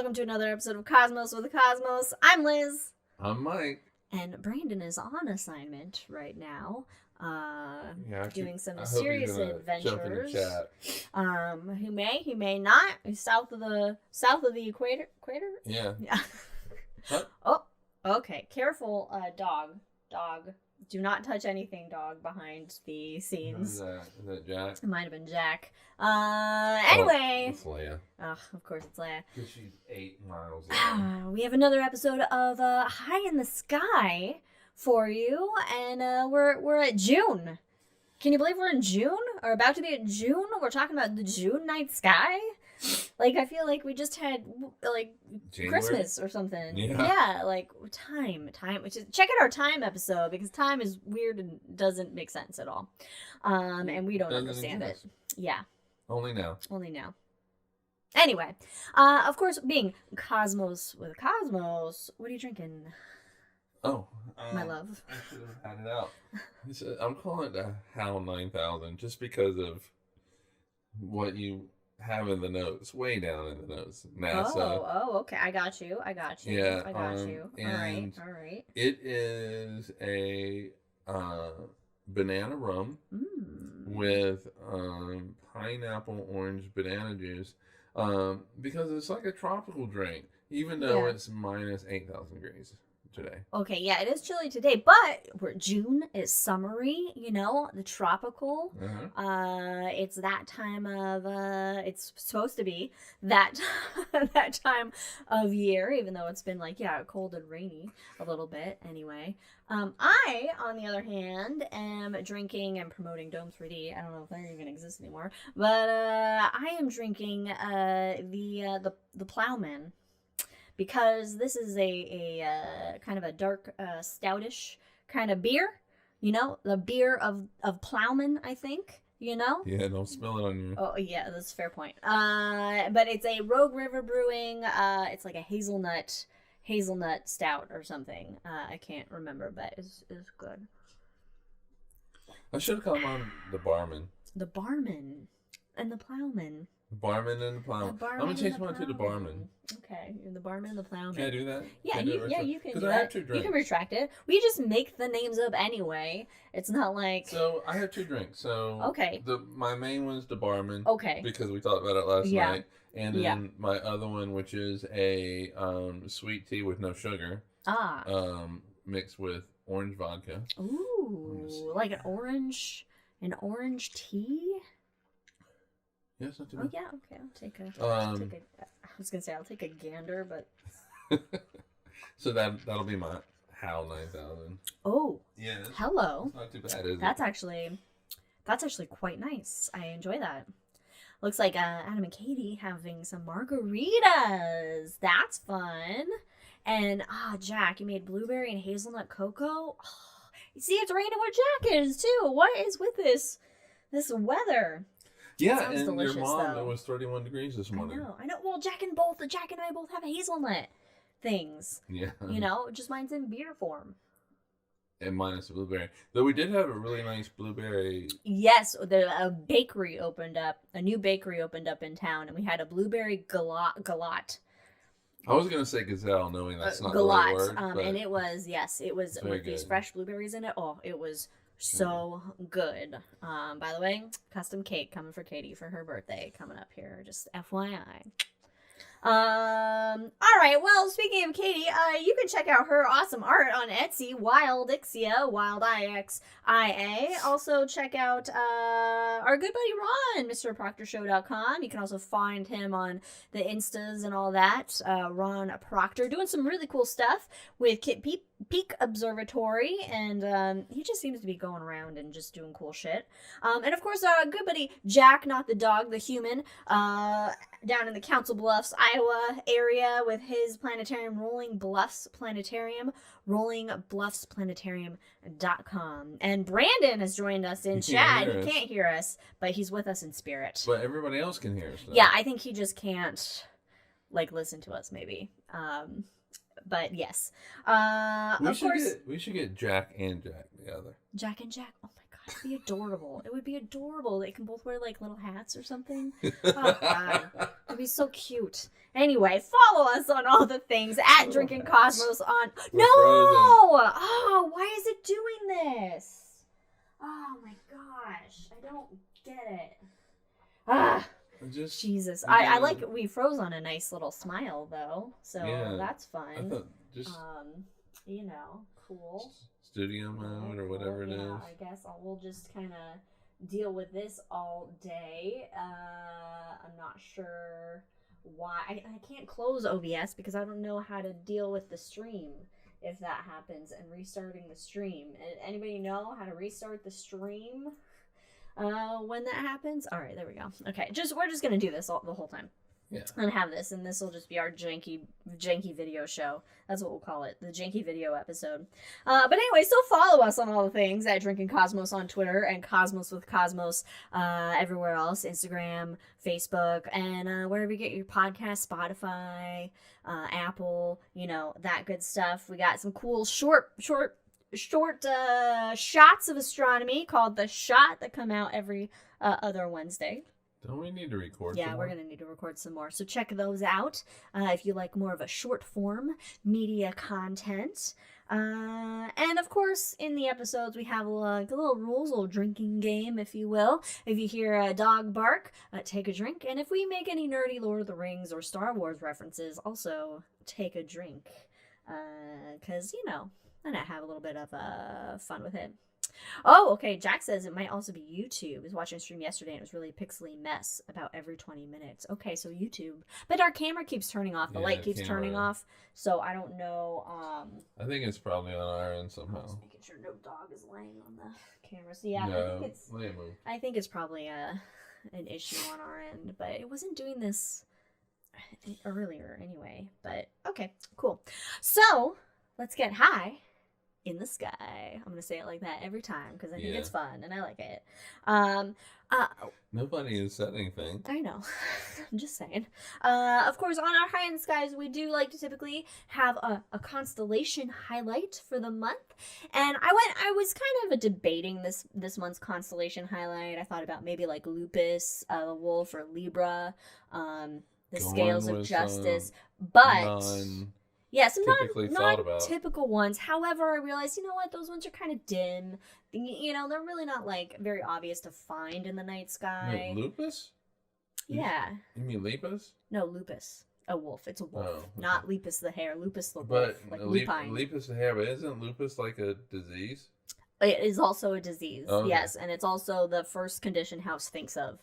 welcome to another episode of Cosmos with the Cosmos. I'm Liz. I'm Mike. And Brandon is on assignment right now. Doing some I hope serious he's gonna adventures. jump in the chat. He may not. He's south of the equator. Yeah. What? Oh, okay. Careful, dog. Do not touch anything, dog, behind the scenes. Is that Jack? It might have been Jack. Anyway. It's Leia. Of course it's Leia. Because she's 8 miles away. We have another episode of High in the Sky for you, and we're at June. Can you believe we're in June? Or about to be at June? We're talking about the June night sky? Like, I feel like we just had, like, January? Christmas or something. Yeah. Like, time. Which is, check out our time episode, because time is weird and doesn't make sense at all. And we don't understand it. Yeah. Only now. Anyway, of course, being Cosmos with Cosmos, what are you drinking? Oh. My love. I should have had it out. I'm calling it the HAL 9000 just because of what you have in the notes, way down in the notes. NASA. Oh, okay. I got you. Yeah. I got you. All right. It is a banana rum with pineapple orange banana juice because it's like a tropical drink, even though it's minus 8,000 degrees today. Okay, yeah, it is chilly today, but June is summery, the tropical. It's that time of it's supposed to be that that time of year, even though it's been cold and rainy a little bit anyway. I, on the other hand, am drinking and promoting Dome 3D. I don't know if they even exist anymore, but I am drinking the Plowman. Because this is a kind of a dark, stoutish kind of beer, the beer of plowmen, I think, Yeah, don't spill it on you. Oh, yeah, that's a fair point. But it's a Rogue River Brewing, it's like a hazelnut stout or something. I can't remember, but it's good. I should have called on the barman. The barman and the plowman. The barman and the plowman. I'm going to change mine to the barman. Okay, you're the barman and the plowman. Can I do that? Yeah, you can do that. I have 2 drinks. You can retract it. We just make the names up anyway. It's not like... So, I have 2 drinks. So, okay. My main one's the barman. Okay. Because we talked about it last night. And then my other one, which is a sweet tea with no sugar. Mixed with orange vodka. Ooh, like an orange tea? Yeah, it's not too bad. Oh, yeah, okay. I'll take a I was going to say, I'll take a gander, but... So that'll be my HAL 9000. Oh. Yeah. Hello. It's not too bad, is it? That's actually quite nice. I enjoy that. Looks like Adam and Katie having some margaritas. That's fun. And, Jack, you made blueberry and hazelnut cocoa. Oh, you see, it's raining where Jack is, too. What is with this weather? Yeah, and your mom, it was 31 degrees this morning. I know. Well, Jack and I both have hazelnut things. Yeah. Just mine's in beer form. And minus the blueberry. Though we did have a really nice blueberry. Yes, a bakery opened up. A new bakery opened up in town, and we had a blueberry galot. I was going to say gazelle, knowing that's not the right word. And it was with these fresh blueberries in it. Oh, it was so good. By the way, custom cake coming for Katie for her birthday coming up here. Just FYI. All right. Well, speaking of Katie, you can check out her awesome art on Etsy, Wildixia, Wildixia. Also check out our good buddy Ron, MrProctorShow.com. You can also find him on the Instas and all that. Ron Proctor doing some really cool stuff with Peak Observatory, and he just seems to be going around and just doing cool shit. And of course, our good buddy Jack, not the dog, the human, down in the Council Bluffs, Iowa area with his planetarium, Rolling Bluffs Planetarium, rollingbluffsplanetarium.com. And Brandon has joined us in chat. He can't hear us, but he's with us in spirit. But everybody else can hear us, though. Yeah, I think he just can't, listen to us, maybe. But yes. We should get Jack and Jack together. Jack and Jack? Oh my god. It'd be adorable. It would be adorable. They can both wear like little hats or something. Oh God, it'd be so cute. Anyway, follow us on all the things at Drinking Cosmos on. No! Oh, why is it doing this? Oh my gosh, I don't get it. Jesus. I like we froze on a nice little smile though, so that's fun. You know, cool. Studio mode or whatever it is. I guess we'll just kind of deal with this all day. I'm not sure why. I can't close OBS because I don't know how to deal with the stream if that happens and restarting the stream. Anybody know how to restart the stream when that happens? All right, there we go. Okay, we're just gonna do this the whole time. Yeah. And have this, and this will just be our janky video show. That's what we'll call it, the janky video episode. But anyway, so follow us on all the things at Drinking Cosmos on Twitter and Cosmos with Cosmos everywhere else, Instagram, Facebook, and wherever you get your podcast, Spotify, Apple, you know, that good stuff. We got some cool short shots of astronomy called The Shot that come out every other Wednesday. Don't we need to record some more? We're going to need to record some more. So check those out if you like more of a short form media content. And of course, in the episodes, we have a little rules, a little drinking game, if you will. If you hear a dog bark, take a drink. And if we make any nerdy Lord of the Rings or Star Wars references, also take a drink. Because, you know, and I have a little bit of fun with it. Oh, okay. Jack says it might also be YouTube. I was watching a stream yesterday and it was really a pixely mess about every 20 minutes. Okay, so YouTube. But our camera keeps turning off. The light keeps turning off. So I don't know. I think it's probably on our end somehow. I'm just making sure no dog is laying on the camera. So yeah, no, I think it's probably an issue on our end. But it wasn't doing this earlier anyway. But okay, cool. So let's get high in the sky. I'm gonna say it like that every time because I think it's fun and I like it. Nobody has said anything. I know. I'm just saying. Of course, on our high in the skies, we do like to typically have a constellation highlight for the month. And I was kind of debating this month's constellation highlight. I thought about maybe like Lupus, Wolf, or Libra, the Scales of Justice, but. Yeah, some non-typical ones. However, I realized, you know what, those ones are kind of dim. You know, they're really not, like, very obvious to find in the night sky. Wait, Lupus? Yeah. You mean Lepus? No, Lupus. A wolf. It's a wolf. Oh, okay. Not Lepus the hare. Lupus the wolf. But Lepus the hare, but isn't lupus like a disease? It is also a disease, yes. And it's also the first condition House thinks of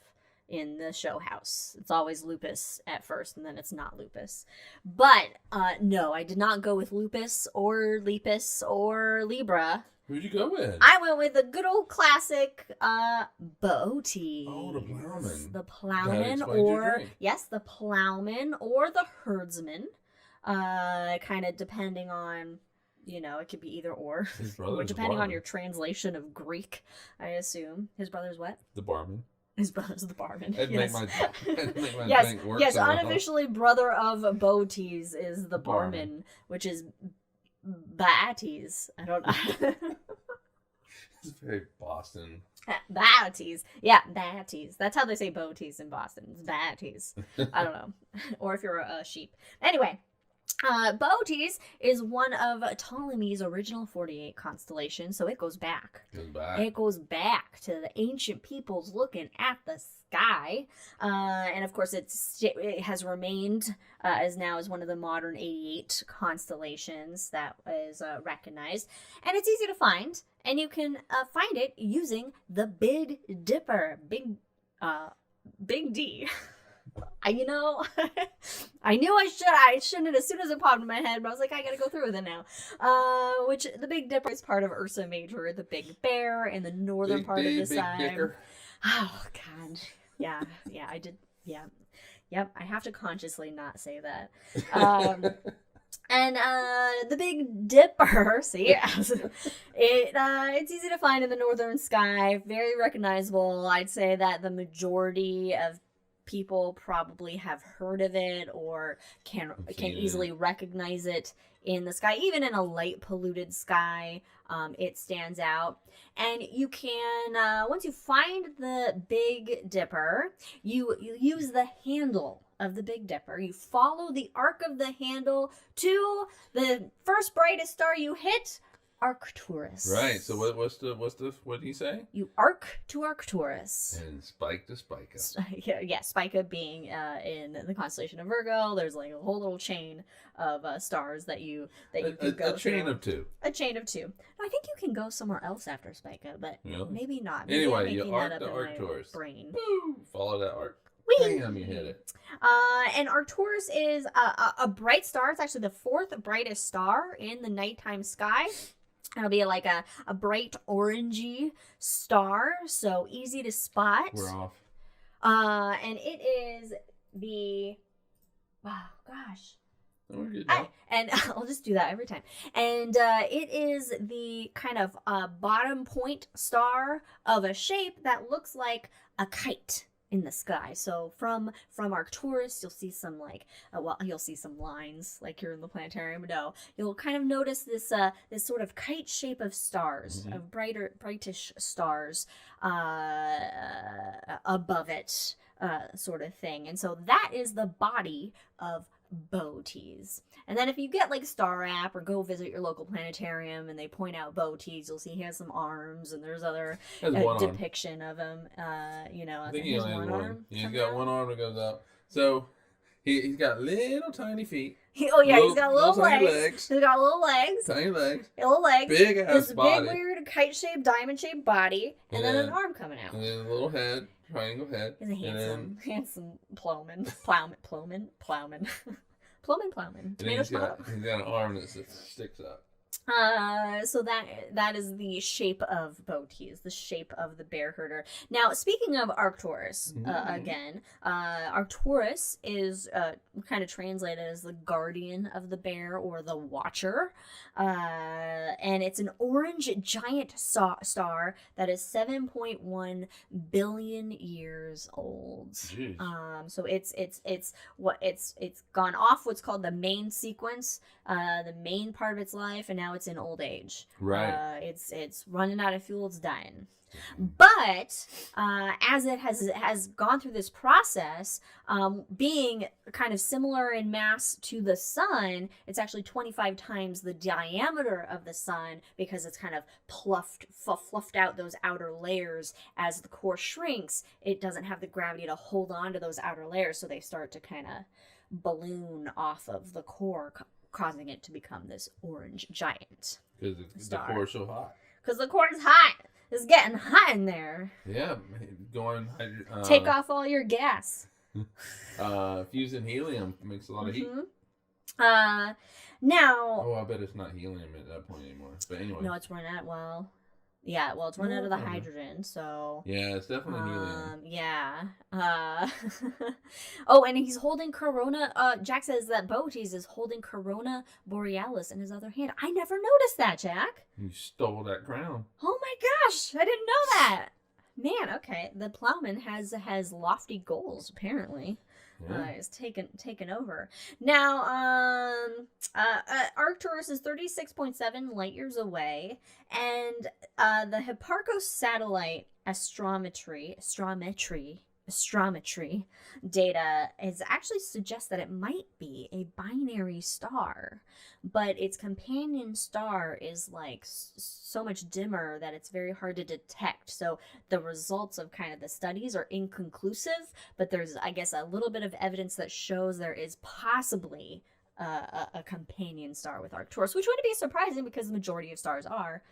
in the show House. It's always lupus at first, and then it's not lupus. But, no, I did not go with lupus or lepus or Libra. Who'd you go with? I went with the good old classic, Boaties. Oh, the plowman. The plowman, or, yes, the plowman or the herdsman. Kind of depending on, you know, it could be either or. His brother's or depending on your translation of Greek, I assume. His brother's what? The barman. His brother's the barman. It'd make my yes, thing work. Yes, unofficially brother of Boaties is the barman, which is Baties. I don't know. It's very Boston. Baties. Yeah, Baties. That's how they say Boaties in Boston. It's Baties. I don't know. Or if you're a sheep. Anyway. Boaties is one of Ptolemy's original 48 constellations, so it goes back. It goes back to the ancient peoples looking at the sky, and of course it has remained as one of the modern 88 constellations that is recognized, and it's easy to find, and you can find it using the Big Dipper, Big D. You know, I knew I shouldn't as soon as it popped in my head, but I was like, I gotta go through with it now. Which the Big Dipper is part of Ursa Major, the Big Bear in the northern part of the sign. Oh God, yeah, I did, yep. I have to consciously not say that. And the Big Dipper, see, it's easy to find in the northern sky, very recognizable. I'd say that the majority of people probably have heard of it or can easily recognize it in the sky. Even in a light polluted sky, it stands out. And you can, once you find the Big Dipper, you use the handle of the Big Dipper. You follow the arc of the handle to the first brightest star you hit, Arcturus. Right. So what do you say? You arc to Arcturus. And spike to Spica. Yeah, Spica being in the constellation of Virgo. There's like a whole little chain of stars that you can go a chain of two. A chain of two. I think you can go somewhere else after Spica, but maybe not. Maybe anyway, you arc to Arcturus. Brain. Woo! Follow that arc. Whee! Bam, you hit it. And Arcturus is a bright star. It's actually the fourth brightest star in the nighttime sky. It'll be like a bright orangey star, so easy to spot. We're off. And it is the... Wow, gosh. Oh, we're good now. And I'll just do that every time. And it is the kind of bottom point star of a shape that looks like a kite in the sky. So from Arcturus, you'll see some you'll see some lines like you're in the planetarium. No, you'll kind of notice this this sort of kite shape of stars, of brightish stars above it, sort of thing. And so that is the body of Bootes. And then if you get like Star App or go visit your local planetarium and they point out Bootes, you'll see he has some arms and there's other depiction of him. I think he only has one arm. He's got one arm that goes up. So he's got little tiny feet. He's got little legs. He's got little legs. Tiny legs. Little legs. Big ass body. Big weird kite-shaped, diamond-shaped body, and then an arm coming out. And then a little head. Triangle head. He's a handsome plowman. Plowman. He's got an arm that sticks up. So that is the shape of Bootes, the shape of the bear herder. Now, speaking of Arcturus, again, Arcturus is kind of translated as the guardian of the bear or the watcher. And it's an orange giant star that is 7.1 billion years old. So it's gone off what's called the main sequence, the main part of its life, and now it's in old age. Right. It's running out of fuel. It's dying. But as it has gone through this process, being kind of similar in mass to the sun, it's actually 25 times the diameter of the sun because it's kind of fluffed out those outer layers. As the core shrinks, it doesn't have the gravity to hold on to those outer layers, so they start to kind of balloon off of the core, causing it to become this orange giant. Because the core is so hot. Because the core is hot. It's getting hot in there. Yeah, take off all your gas. Fusing helium makes a lot of heat. Now. Oh, I bet it's not helium at that point anymore. But anyway. No, it's run out. It's run out of the hydrogen, so... Yeah, it's definitely helium. Yeah. Oh, and he's holding Corona... Jack says that Bootes is holding Corona Borealis in his other hand. I never noticed that, Jack. You stole that crown. Oh my gosh, I didn't know that. Man, okay. The plowman has lofty goals, apparently. Yeah. Is taken over. Now, Arcturus is 36.7 light years away, and the Hipparcos satellite astrometry data actually suggests that it might be a binary star, but its companion star is like so much dimmer that it's very hard to detect. So the results of kind of the studies are inconclusive, but there's, I guess, a little bit of evidence that shows there is possibly a companion star with Arcturus, which wouldn't be surprising because the majority of stars are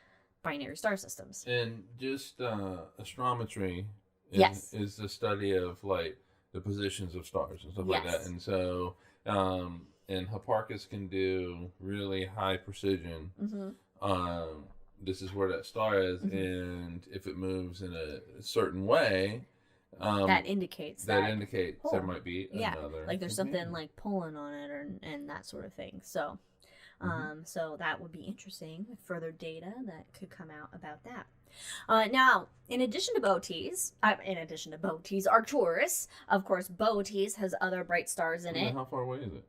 binary star systems. And just astrometry is the study of like the positions of stars and stuff like that. And so, and Hipparcos can do really high precision. This is where that star is, and if it moves in a certain way, that indicates there might be another. Like there's something like pulling on it and that sort of thing. So, So that would be interesting. Further data that could come out about that. Now, in addition to Arcturus, of course, Boötes has other bright stars in it. How far away is it?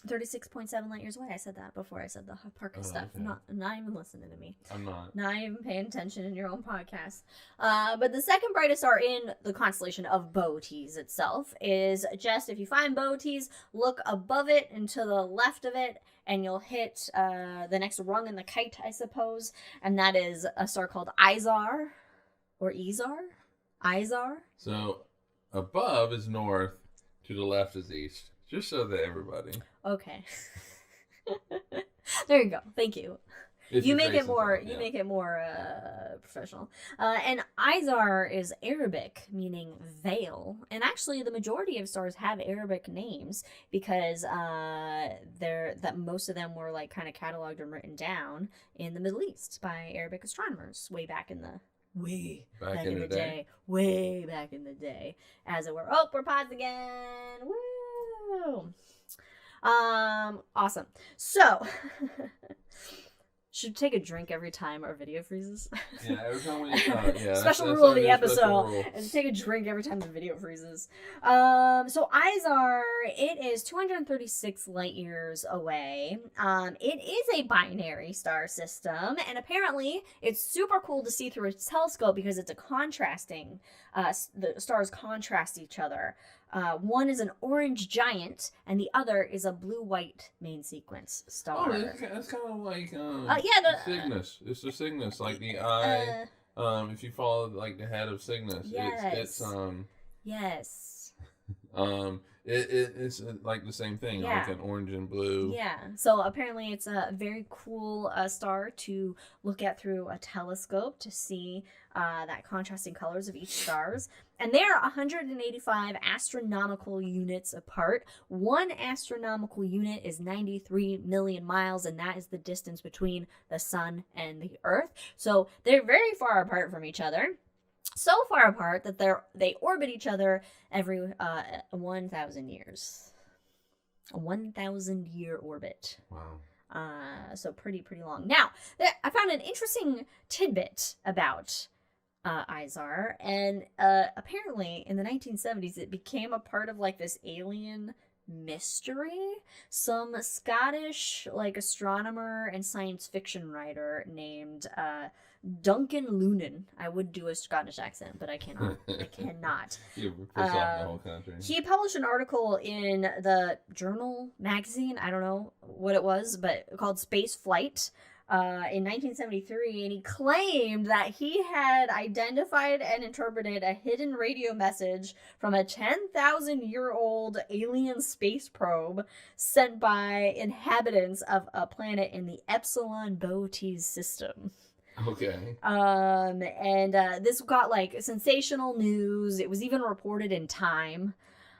36.7 light years away. I said that before I said the park stuff. Okay. Not even listening to me. I'm not. Not even paying attention in your own podcast. But the second brightest star in the constellation of Boötes itself is just, if you find Boötes, look above it and to the left of it, and you'll hit the next rung in the kite, I suppose. And that is a star called Izar. Or Izar? Izar? So above is north, to the left is east. Just so that everybody. Okay. There you go. Thank you. You make it more professional. And Izar is Arabic, meaning veil. And actually, the majority of stars have Arabic names because most of them were like kind of cataloged and written down in the Middle East by Arabic astronomers way back in the back in the day. Way back in the day, as it were. Oh, we're paused again. Woo! Awesome. So, should take a drink every time our video freezes. Yeah, every time we special rule of the episode is take a drink every time the video freezes. So Izar, it is 236 light years away. It is a binary star system, and apparently it's super cool to see through a telescope because it's a contrasting. The stars contrast each other. One is an orange giant, and the other is a blue-white main sequence star. Oh, that's kind of like Cygnus. It's the Cygnus, like the eye. If you follow like the head of Cygnus, yes. Yes. It's like the same thing, like an orange and blue. Yeah. So apparently, it's a very cool star to look at through a telescope to see that contrasting colors of each stars. And they're 185 astronomical units apart. One astronomical unit is 93 million miles, and that is the distance between the sun and the Earth. So they're very far apart from each other. So far apart that they orbit each other every 1,000 years. A 1,000-year orbit. Wow. So pretty long. Now, I found an interesting tidbit about Izar, and apparently in the 1970s it became a part of like this alien mystery. Some Scottish like astronomer and science fiction writer named Duncan Lunan. I would do a Scottish accent, but I cannot. I cannot. You piss off the whole country. He published an article in the Journal magazine. I don't know what it was, but called Space Flight. In 1973, and he claimed that he had identified and interpreted a hidden radio message from a 10,000-year-old alien space probe sent by inhabitants of a planet in the Epsilon Boötes system. Okay. And this got like sensational news. It was even reported in Time.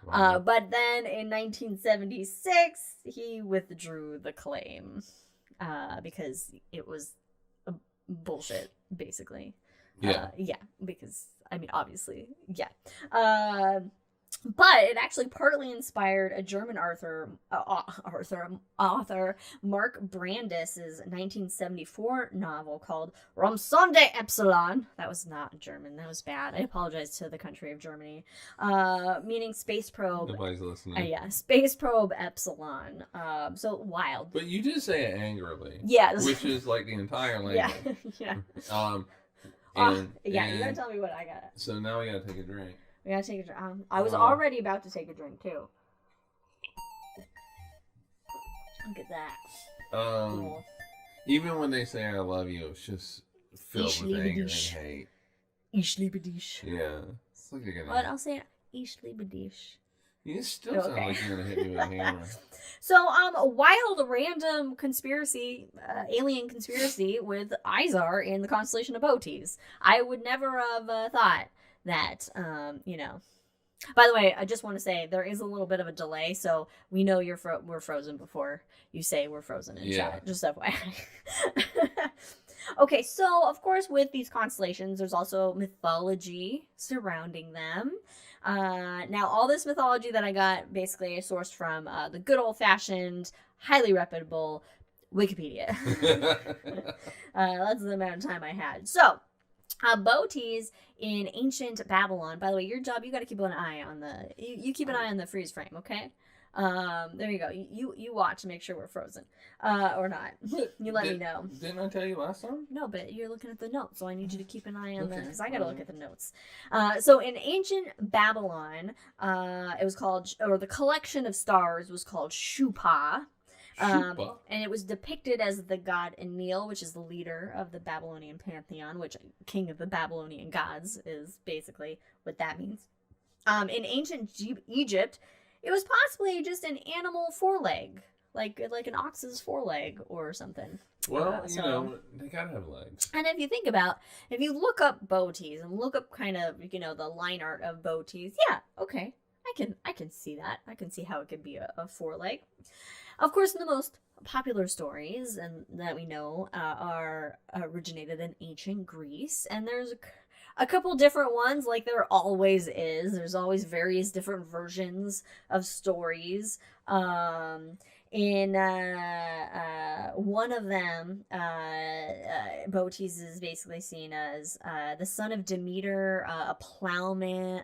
Wow. But then in 1976, he withdrew the claim. Because it was bullshit, basically. Yeah. Because, I mean, obviously, yeah. But it actually partly inspired a German author, Mark Brandis's 1974 novel called Responsibly Epsilon. That was not German. That was bad. I apologize to the country of Germany. Meaning space probe. Nobody's listening. Yeah, space probe Epsilon. So wild. But you did say it angrily. Yeah. Which is like the entire language. Yeah. And you gotta tell me what I got. So now we gotta take a drink. We gotta take a drink. I was already about to take a drink too. Look at that. Cool. Even when they say I love you, it's just filled with anger and hate. Ich liebe dich. Yeah. It's like you're gonna. But I'll say Ich liebe dich. You still sound like you're gonna hit me with a hammer. So, a wild random conspiracy, alien conspiracy with Izar in the constellation of Boötes. I would never have thought that, By the way, I just want to say there is a little bit of a delay, so we know we're frozen before you say we're frozen in chat. Just FYI. Okay, so of course with these constellations, there's also mythology surrounding them. Now, all this mythology that I got basically is sourced from the good old-fashioned, highly reputable Wikipedia. That's the amount of time I had. So, Bootes in ancient Babylon. By the way, your job, you got to keep an eye on you keep an eye on the freeze frame, okay? There you go. You watch and make sure we're frozen, or not. You let me know. Didn't I tell you last time? No, but you're looking at the notes, so I need you to keep an eye on because I got to look at the notes. So in ancient Babylon, it was called, or the collection of stars was called Shupa. And it was depicted as the god Enlil, which is the leader of the Babylonian pantheon, which king of the Babylonian gods is basically what that means. In ancient Egypt, it was possibly just an animal foreleg, like an ox's foreleg or something. Well, they gotta have legs. And if you look up Bootes and look up kind of, the line art of Bootes, yeah, okay, I can see that. I can see how it could be a foreleg. Of course, the most popular stories and that we know are originated in ancient Greece, and there's a couple different ones, like there always is. There's always various different versions of stories. In one of them, Bootes is basically seen as the son of Demeter, a plowman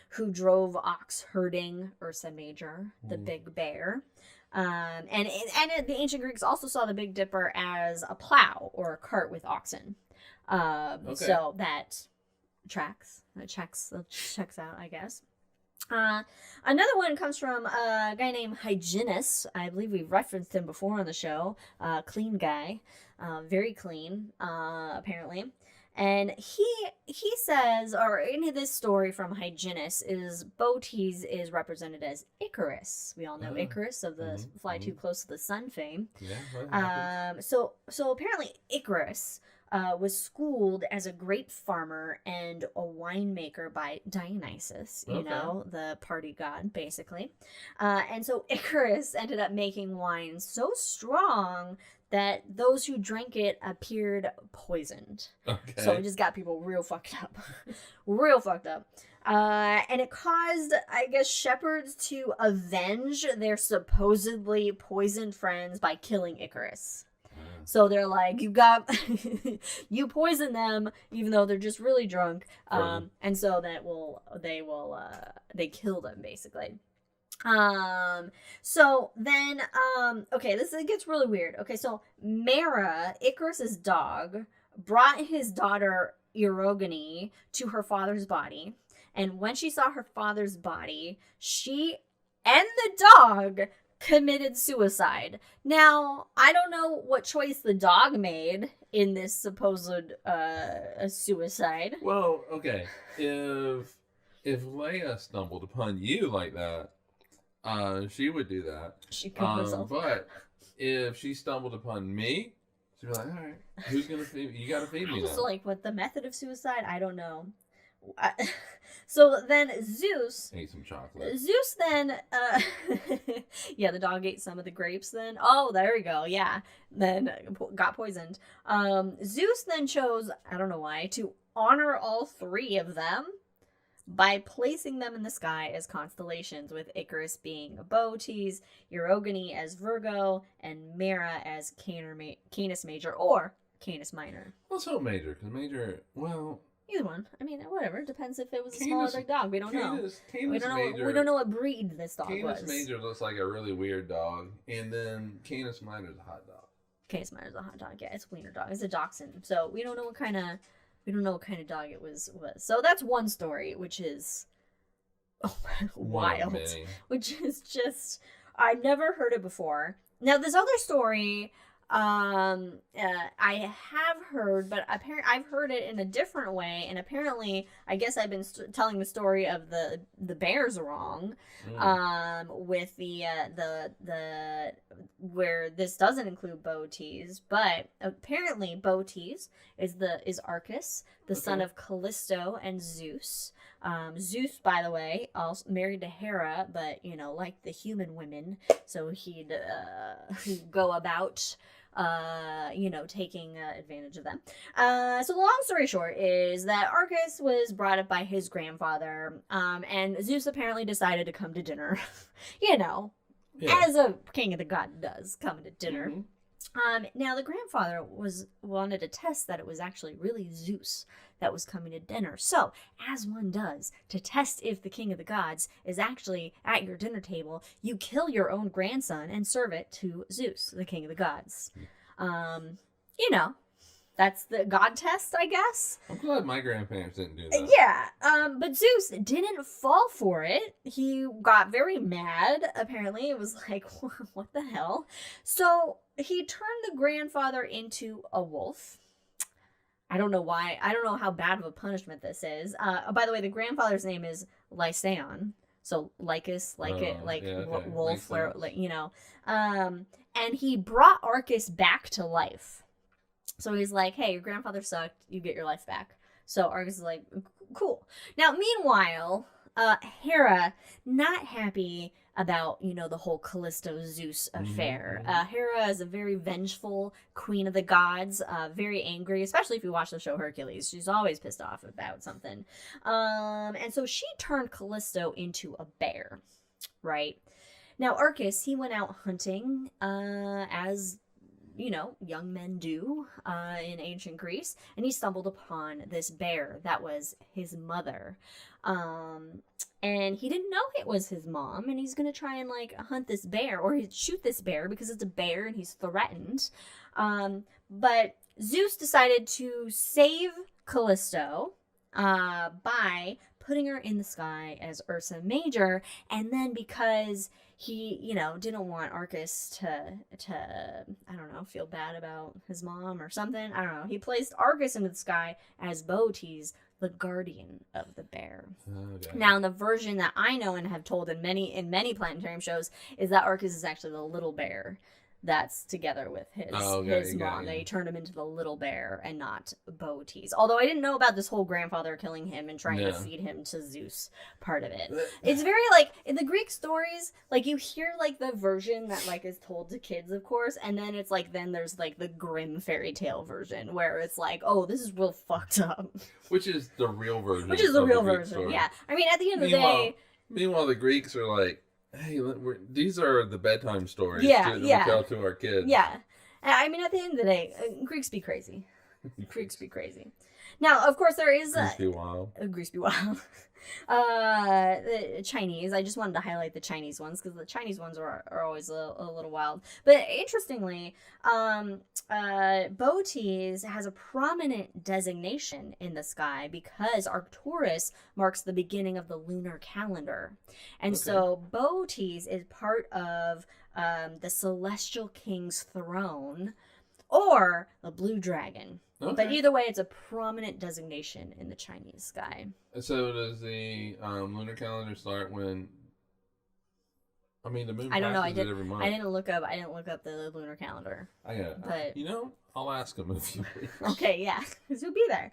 who drove ox herding Ursa Major, the big bear. And the ancient Greeks also saw the Big Dipper as a plow or a cart with oxen. So that checks out, I guess. Another one comes from a guy named Hyginus. I believe we've referenced him before on the show. Clean guy, very clean, apparently. And he says, or in this story from Hyginus, is Bootes is represented as Icarus. We all know Icarus of the Fly Too Close to the Sun fame. Yeah. So apparently Icarus was schooled as a grape farmer and a winemaker by Dionysus, the party god, basically. And so Icarus ended up making wine so strong that those who drank it appeared poisoned. Okay. So it just got people real fucked up. And it caused, I guess, shepherds to avenge their supposedly poisoned friends by killing Icarus. So they're like, you poison them, even though they're just really drunk. And so they kill them, basically. So then, this gets really weird. Okay, so Mara, Icarus's dog, brought his daughter Erogone to her father's body. And when she saw her father's body, she and the dog committed suicide. Now, I don't know what choice the dog made in this supposed suicide. Well, okay, if Leia stumbled upon you like that, she would do that. She killed herself. But if she stumbled upon me, she'd be like, all right, who's gonna feed me? You gotta feed me now. So, what the method of suicide? I don't know. So then Zeus ate some chocolate. Zeus then, the dog ate some of the grapes then. Oh, there we go. Yeah. Then got poisoned. Zeus then chose, I don't know why, to honor all three of them by placing them in the sky as constellations, with Icarus being Bootes, Erogone as Virgo, and Mara as Canis Major or Canis Minor. Let's hope Major, because Major, well... Either one. I mean, whatever. It depends if it was a small or big dog. We don't know. We don't know what breed this dog was. Canis Major looks like a really weird dog, and then Canis Minor is a hot dog. Canis Minor is a hot dog. Yeah, it's a wiener dog. It's a dachshund. So we don't know what kind of dog it was. So that's one story, which is wild. Which is just, I've never heard it before. Now this other story, I have heard, but apparently I've heard it in a different way, and apparently I guess I've been telling the story of the bears wrong, with the where this doesn't include Bootes, but apparently Bootes is Arcus, the son of Callisto and Zeus. Zeus, by the way, also married to Hera, but like the human women, so he'd go about taking advantage of them. So the long story short is that Arcus was brought up by his grandfather, and Zeus apparently decided to come to dinner. as a king of the god does, coming to dinner. Now the grandfather wanted to test that it was actually really Zeus that was coming to dinner. So, as one does, to test if the king of the gods is actually at your dinner table, you kill your own grandson and serve it to Zeus, the king of the gods. You know, that's the god test, I guess. I'm glad my grandparents didn't do that. Yeah, but Zeus didn't fall for it. He got very mad, apparently. It was like, what the hell? So he turned the grandfather into a wolf. I don't know why. I don't know how bad of a punishment this is. By the way, the grandfather's name is Lycaon. So Lycus, wolf, where, and he brought Arcus back to life. So he's like, hey, your grandfather sucked. You get your life back. So Arcus is like, cool. Now, meanwhile, Hera, not happy about, the whole Callisto-Zeus affair. Hera is a very vengeful queen of the gods, very angry, especially if you watch the show Hercules. She's always pissed off about something. And so she turned Callisto into a bear, right? Now, Arcus, he went out hunting as young men do in ancient Greece, and he stumbled upon this bear that was his mother. And he didn't know it was his mom, and he's gonna try and hunt this bear, or he'd shoot this bear because it's a bear and he's threatened. But Zeus decided to save Callisto by putting her in the sky as Ursa Major, and then because he, didn't want Arcus to I don't know, feel bad about his mom or something. I don't know. He placed Arcus into the sky as Boötes, the guardian of the bear. Okay. Now, the version that I know and have told in many Planetarium shows is that Arcus is actually the little bear that's together with his mom. They turned him into the little bear and not Boötes. Although I didn't know about this whole grandfather killing him and trying to feed him to Zeus part of it. It's very in the Greek stories, you hear the version that is told to kids, of course, and then it's then there's the grim fairy tale version where it's oh, this is real fucked up. Which is the real version. Story. Yeah. I mean, at the end of the day. Meanwhile, the Greeks are like, hey, these are the bedtime stories we tell to our kids. Yeah. I mean, at the end of the day, Greeks be crazy. Greeks be crazy. Now, of course, there is... Greeks be wild. Greeks be wild. The Chinese. I just wanted to highlight the Chinese ones because the Chinese ones are always a little wild. But interestingly, Boötes has a prominent designation in the sky because Arcturus marks the beginning of the lunar calendar. And so Boötes is part of the celestial king's throne or the blue dragon. Okay. But either way, it's a prominent designation in the Chinese sky. So does the lunar calendar start when? I mean, the moon. I don't know. Every month. I didn't look up the lunar calendar. I got it. But I'll ask him if you wish. Okay, yeah, because he'll be there.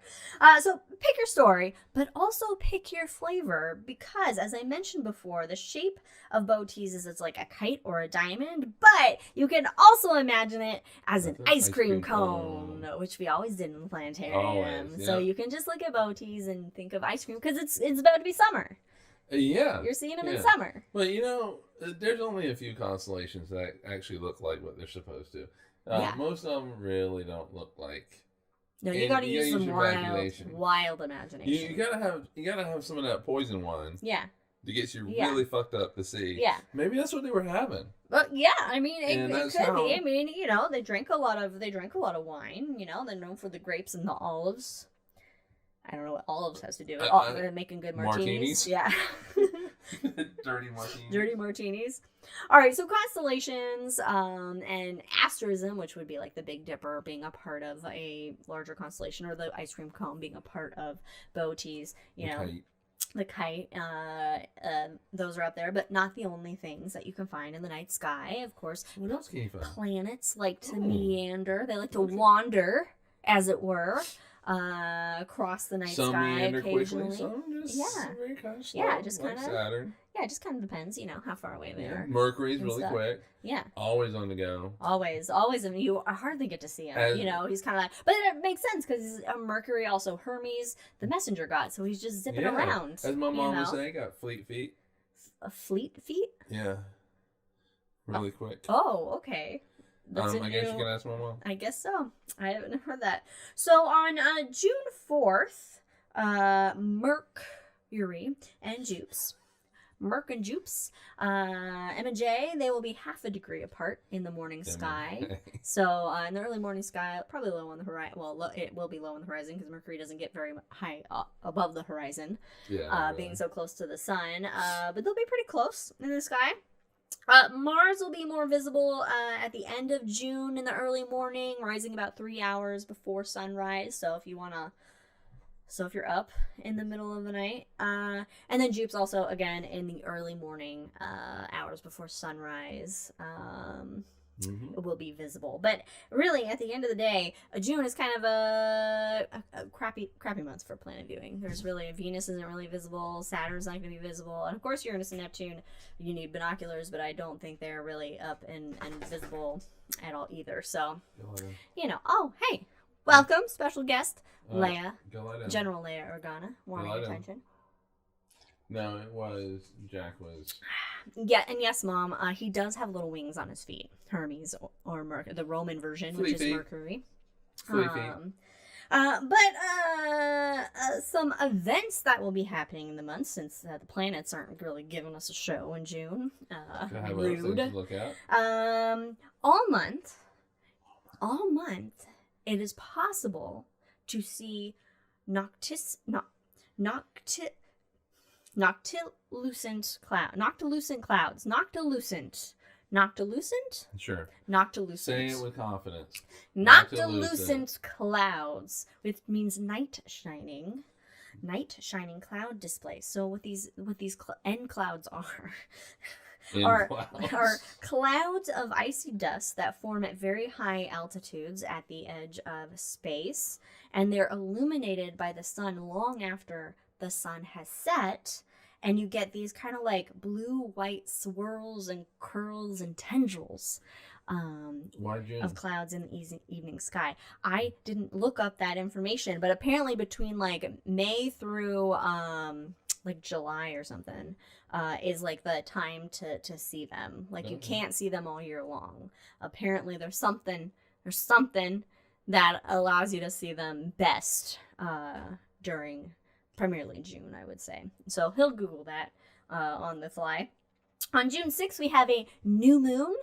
So pick your story, but also pick your flavor because, as I mentioned before, the shape of Boötes is it's like a kite or a diamond, but you can also imagine it as an ice cream cone, which we always did in the planetarium. Always, yeah. So you can just look at Boötes and think of ice cream because it's about to be summer. Yeah. You're seeing them in summer. But there's only a few constellations that actually look like what they're supposed to. Most of them really don't look like. No, you gotta use some wild imagination. You gotta have some of that poison wine. Yeah. To get you really fucked up to see. Yeah. Maybe that's what they were having. Well, yeah. I mean, it could be. I mean, they drank a lot of wine. They're known for the grapes and the olives. I don't know what olives has to do with making good martinis. Yeah. Dirty martinis. Dirty martinis. All right, so constellations and asterism, which would be like the Big Dipper being a part of a larger constellation, or the ice cream cone being a part of Boötes, the kite, those are up there, but not the only things that you can find in the night sky. Of course, what else can you find? Planets like to meander. They like to wander, as it were. Across the night sky occasionally. Some just very kind of slow, just kind of Saturn. Yeah, it just kind of depends, how far away they are. Mercury's really quick. Yeah. Always on the go. Always. And you hardly get to see him. He's kind of like, but it makes sense because Mercury also Hermes, the messenger god, so he's just zipping around. As my mom would say, got fleet feet. Fleet feet? Yeah. really quick. Oh, okay. That's I guess you can ask my mom. I guess so. I haven't heard that. So on June 4th, Mercury and Jupes. Merc and Jupes, M and J, they will be half a degree apart in the morning sky. So in the early morning sky, probably low on the horizon. Well, it will be low on the horizon because Mercury doesn't get very high above the horizon, being so close to the sun. But they'll be pretty close in the sky. Mars will be more visible at the end of June in the early morning, rising about 3 hours before sunrise. So if you're up in the middle of the night, and then Jupes also again in the early morning hours before sunrise, it will be visible. But really, at the end of the day, June is kind of a crappy month for planet viewing. There's really Venus isn't really visible, Saturn's not going to be visible, and of course Uranus and Neptune. You need binoculars, but I don't think they're really up and visible at all either. So, oh hey. Welcome, special guest, Leia. General Leia Organa. Wanting attention. No, it was Jack was. Yeah, and yes, Mom. He does have little wings on his feet. Hermes or the Roman version, which is Mercury. But some events that will be happening in the month, since the planets aren't really giving us a show in June. Rude. To look at. All month. It is possible to see noctilucent clouds. Noctilucent? Sure. Noctilucent. Say it with confidence. Noctilucent clouds, which means night shining cloud display. So what these N clouds are clouds of icy dust that form at very high altitudes at the edge of space, and they're illuminated by the sun long after the sun has set, and you get these kind of like blue-white swirls and curls and tendrils of clouds in the evening sky. I didn't look up that information, but apparently between like May through like July or something is like the time to see them. Like you can't see them all year long. Apparently there's something that allows you to see them best during primarily June, I would say. So he'll Google that on the fly. On June 6th, we have a new moon.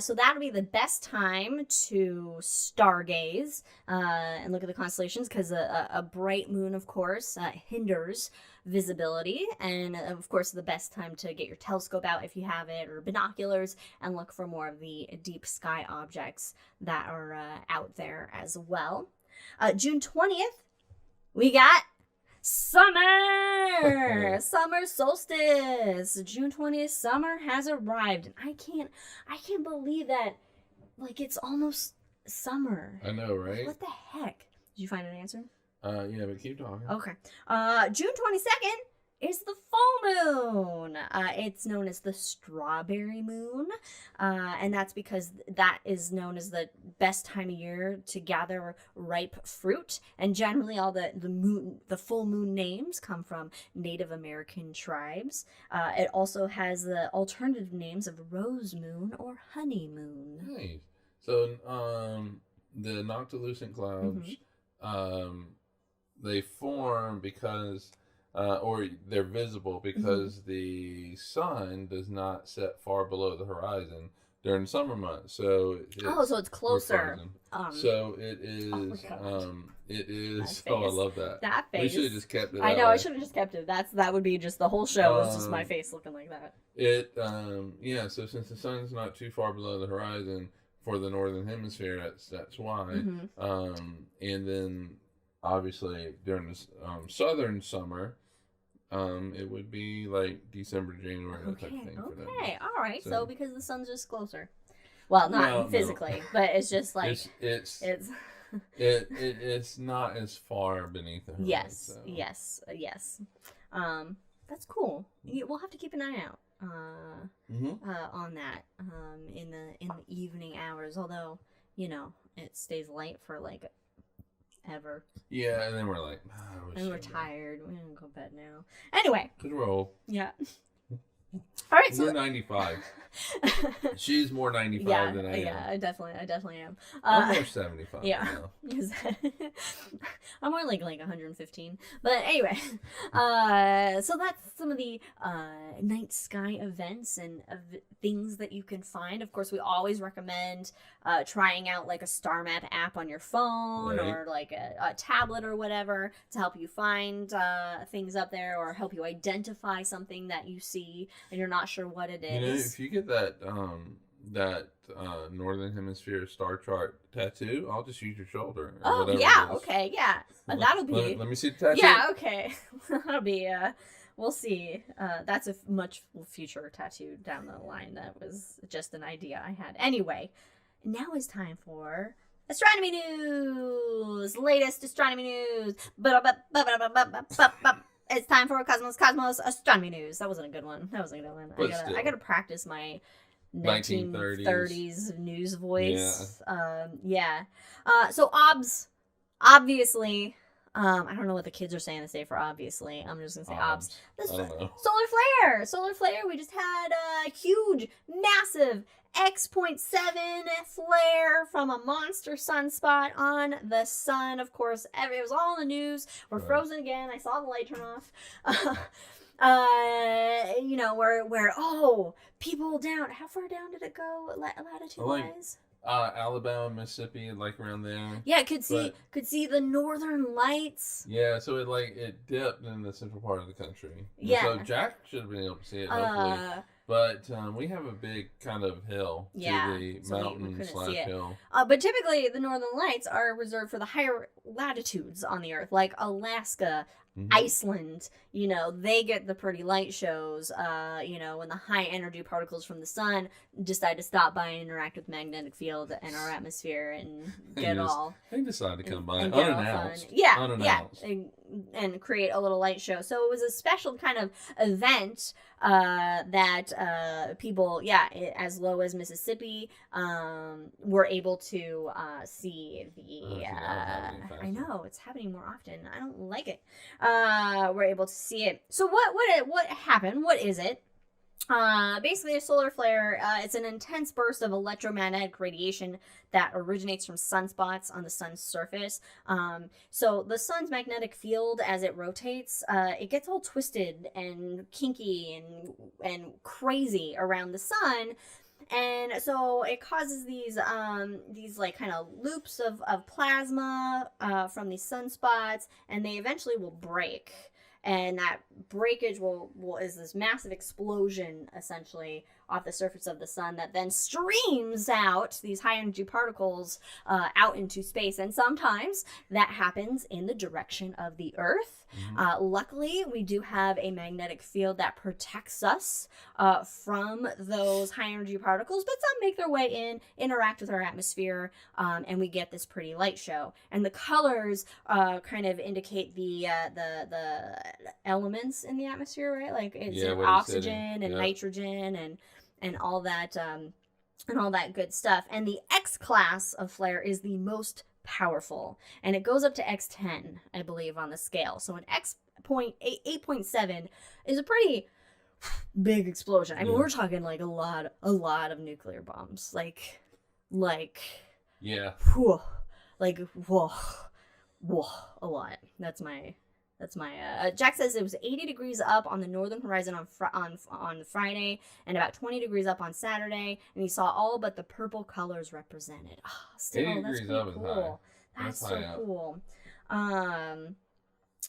So that'll be the best time to stargaze and look at the constellations, because a bright moon, of course, hinders visibility. And, of course, the best time to get your telescope out if you have it, or binoculars, and look for more of the deep sky objects that are out there as well. June 20th, we got summer solstice. June 20th, summer has arrived, and I can't believe that, like, it's almost summer. I know, right? What the heck? Did you find an answer? Yeah, but keep talking. Okay. June 22nd is the full moon. It's known as the strawberry moon, and that's because that is known as the best time of year to gather ripe fruit. And generally, all the full moon names come from Native American tribes. It also has the alternative names of rose moon or honey moon. Nice. So, the noctilucent clouds, they form because. Or they're visible because the sun does not set far below the horizon during the summer months. So it's closer. So it is. It is. Oh, I love that. That face. We should have just kept it. I know. I should have just kept it. That would be just the whole show. Is just my face looking like that. Yeah. So since the sun's not too far below the horizon for the northern hemisphere, that's why. And then obviously during the southern summer. It would be like December, January, that type of thing. Okay, all right. So because the sun's just closer. Well, not physically, but it's just like it's not as far beneath the horizon. Yes. That's cool. We'll have to keep an eye out on that in the evening hours. Although it stays light for like ever. Yeah, and then we're like, and we're tired. We're gonna go to bed now. Anyway. Good roll. Yeah. All right, We're 95. She's more 95 than I am. Yeah, I definitely am. I'm more 75 Yeah. now. I'm more like 115. But anyway, so that's some of the night sky events and things that you can find. Of course, we always recommend trying out like a star map app on your phone or like a tablet or whatever to help you find things up there or help you identify something that you see and you're not sure what it is. You know, if you get that Northern Hemisphere star chart tattoo, I'll just use your shoulder. Oh, yeah, okay, yeah. That'll be... Let me see the tattoo. Yeah, okay. That'll be, we'll see. That's a much future tattoo down the line. That was just an idea I had. Anyway, now it's time for astronomy news. Latest astronomy news. It's time for Cosmos astronomy news. That wasn't a good one. I gotta practice my 1930s news voice. Yeah. So obviously, I don't know what the kids are saying this day for obviously. I'm just gonna say obs. Solar flare. We just had a huge, massive X.7 flare from a monster sunspot on the sun. Of course, it was all in the news. We're frozen again. I saw the light turn off. You know, where people down. How far down did it go latitude-wise? Alabama, Mississippi, like around there. Yeah, could see the northern lights. Yeah, so it dipped in the central part of the country. Yeah. So Jack should have been able to see it, hopefully. But we have a big kind of hill to the mountain / hill. But typically the northern lights are reserved for the higher latitudes on the Earth, like Alaska, Iceland. You know, they get the pretty light shows, you know, when the high energy particles from the sun decide to stop by and interact with the magnetic field in our atmosphere and They decide to come by unannounced. Unannounced. And create a little light show. So it was a special kind of event that people, as low as Mississippi, were able to see the. I know it's happening more often. I don't like it. We're able to see it. So what happened? What is it? Basically a solar flare, it's an intense burst of electromagnetic radiation that originates from sunspots on the sun's surface. So the sun's magnetic field, as it rotates, it gets all twisted and kinky and crazy around the sun. And so it causes these like kind of loops of plasma from these sunspots, and they eventually will break. And that breakage is this massive explosion, essentially, off the surface of the sun that then streams out these high-energy particles out into space. And sometimes that happens in the direction of the Earth. Luckily, we do have a magnetic field that protects us from those high-energy particles, but some make their way in, interact with our atmosphere, and we get this pretty light show. And the colors kind of indicate the elements in the atmosphere, right? Like it's oxygen and nitrogen and all that good stuff. And the X class of flare is the most powerful, and it goes up to X10, I believe, on the scale. So an X.8.7 is a pretty big explosion. I mean, we're talking like a lot of nuclear bombs, like whew, a lot. That's my Jack says it was 80 degrees up on the northern horizon on Friday and about 20 degrees up on Saturday, and he saw all but the purple colors represented. Oh, still, that's pretty cool. That's so cool.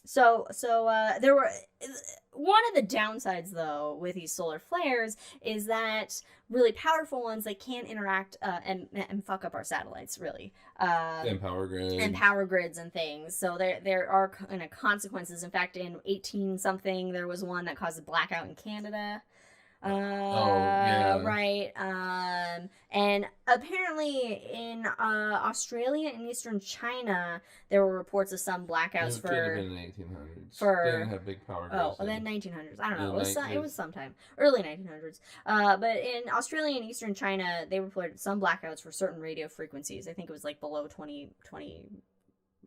So there were one of the downsides though with these solar flares is that really powerful ones, they can't interact and fuck up our satellites really. And power grids and things. So there are kind of consequences. In fact, in 18 something there was one that caused a blackout in Canada. Right. And apparently in Australia and eastern China, there were reports of some blackouts could have been in the 1800s. They didn't have big power grids. Then 1900s. I don't know. It was sometime early 1900s. But in Australia and eastern China, they reported some blackouts for certain radio frequencies. I think it was like below 20